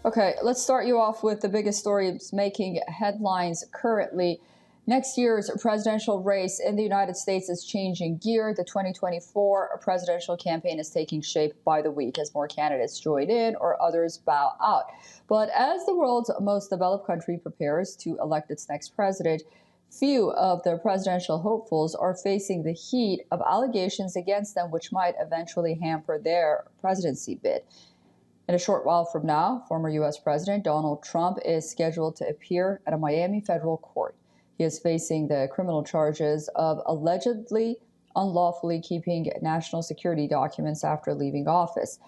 Okay, let's start you off with the biggest story making headlines currently. Next year's presidential race in the United States is changing gear. The 2024 presidential campaign is taking shape by the week as more candidates join in or others bow out. But as the world's most developed country prepares to elect its next president, few of the presidential hopefuls are facing the heat of allegations against them, which might eventually hamper their presidency bid. In a short while from now, former U.S. President Donald Trump is scheduled to appear at a Miami federal court. He is facing the criminal charges of allegedly unlawfully keeping national security documents after leaving office,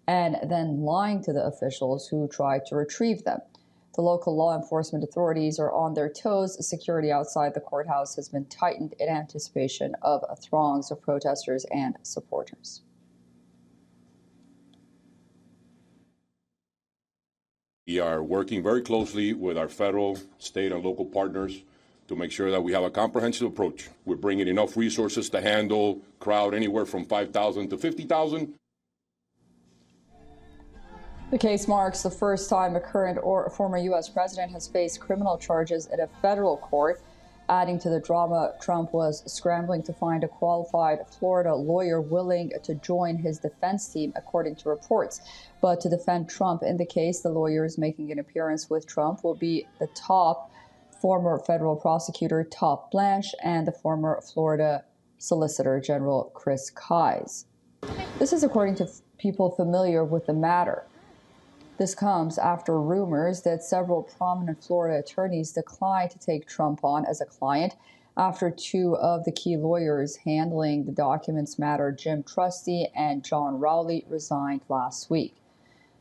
and then lying to the officials who tried to retrieve them. The local law enforcement authorities are on their toes. Security outside the courthouse has been tightened in anticipation of throngs of protesters and supporters. We are working very closely with our federal, state, and local partners to make sure that we have a comprehensive approach. We're bringing enough resources to handle crowd anywhere from 5,000 to 50,000. The case marks the first time a current or former U.S. president has faced criminal charges at a federal court. Adding to the drama, Trump was scrambling to find a qualified Florida lawyer willing to join his defense team, according to reports. But to defend Trump in the case, the lawyers making an appearance with Trump will be the top former federal prosecutor Todd Blanche and the former Florida Solicitor General Chris Kise. This is according to people familiar with the matter. This comes after rumors that several prominent Florida attorneys declined to take Trump on as a client after two of the key lawyers handling the documents matter, Jim Trusty and John Rowley, resigned last week.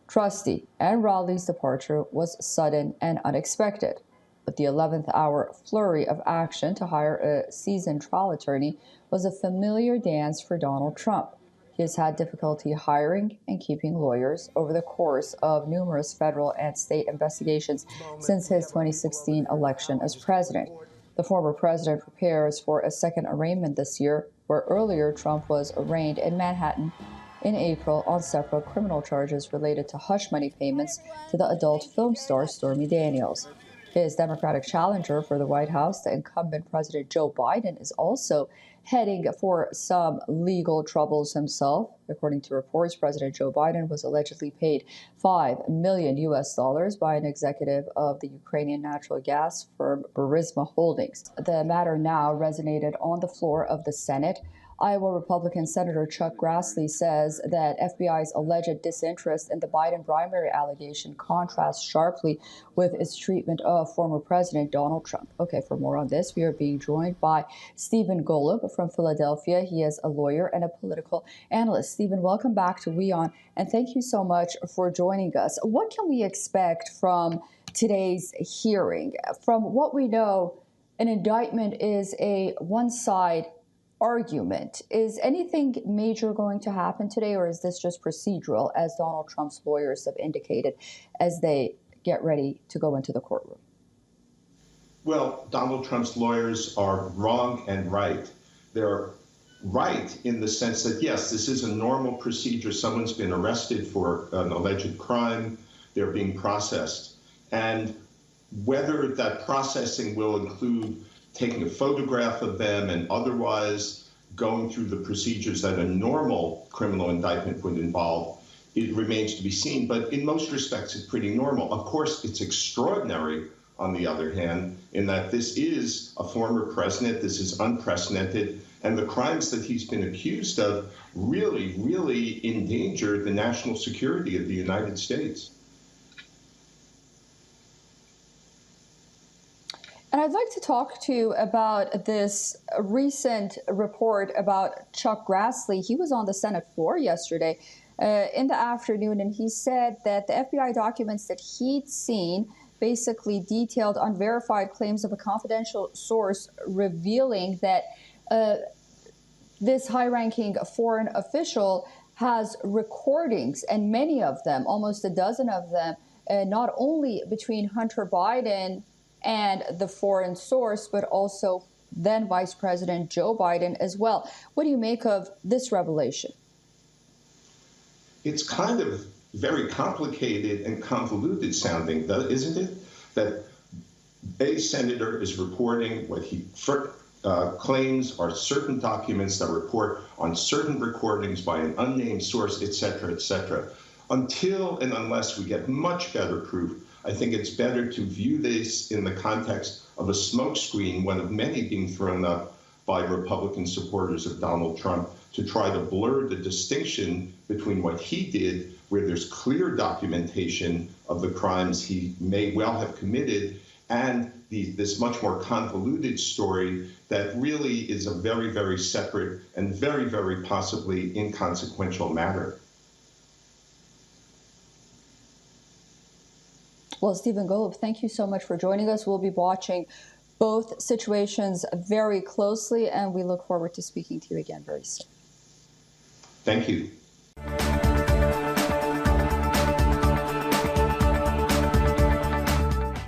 Trusty and Rowley's departure was sudden and unexpected, but the 11th hour flurry of action to hire a seasoned trial attorney was a familiar dance for Donald Trump. He has had difficulty hiring and keeping lawyers over the course of numerous federal and state investigations since his 2016 election as president. The former president prepares for a second arraignment this year, where earlier Trump was arraigned in Manhattan in April on separate criminal charges related to hush money payments to the adult film star Stormy Daniels. His Democratic challenger for the White House, the incumbent President Joe Biden, is also heading for some legal troubles himself. According to reports, President Joe Biden was allegedly paid $5 million by an executive of the Ukrainian natural gas firm Burisma Holdings. The matter now resonated on the floor of the Senate. Iowa Republican Senator Chuck Grassley says that FBI's alleged disinterest in the Biden primary allegation contrasts sharply with its treatment of former President Donald Trump. Okay, for more on this, we are being joined by Stephen Golub from Philadelphia. He is a lawyer and a political analyst. Stephen, welcome back to WION, and thank you so much for joining us. What can we expect from today's hearing? From what we know, an indictment is a one-side argument. Is anything major going to happen today, or is this just procedural, as Donald Trump's lawyers have indicated, as they get ready to go into the courtroom? Well, Donald Trump's lawyers are wrong and right. They're right in the sense that, yes, this is a normal procedure. Someone's been arrested for an alleged crime. They're being processed. And whether that processing will include taking a photograph of them and otherwise going through the procedures that a normal criminal indictment would involve, it remains to be seen. But in most respects, it's pretty normal. Of course, it's extraordinary, on the other hand, in that this is a former president. This is unprecedented. And the crimes that he's been accused of really, really endanger the national security of the United States. And I'd like to talk to you about this recent report about Chuck Grassley. He was on the Senate floor yesterday in the afternoon, and he said that the FBI documents that he'd seen basically detailed unverified claims of a confidential source revealing that this high-ranking foreign official has recordings, and many of them, almost a dozen of them, not only between Hunter Biden and the foreign source, but also then Vice President Joe Biden as well. What do you make of this revelation? It's kind of very complicated and convoluted sounding, isn't it? That a senator is reporting what he claims are certain documents that report on certain recordings by an unnamed source, et cetera, et cetera. Until and unless we get much better proof, I think it's better to view this in the context of a smokescreen, one of many being thrown up by Republican supporters of Donald Trump, to try to blur the distinction between what he did, where there's clear documentation of the crimes he may well have committed, and this much more convoluted story that really is a very, very separate and very, very possibly inconsequential matter. Well, Stephen Golub, thank you so much for joining us. We'll be watching both situations very closely, and we look forward to speaking to you again very soon. Thank you.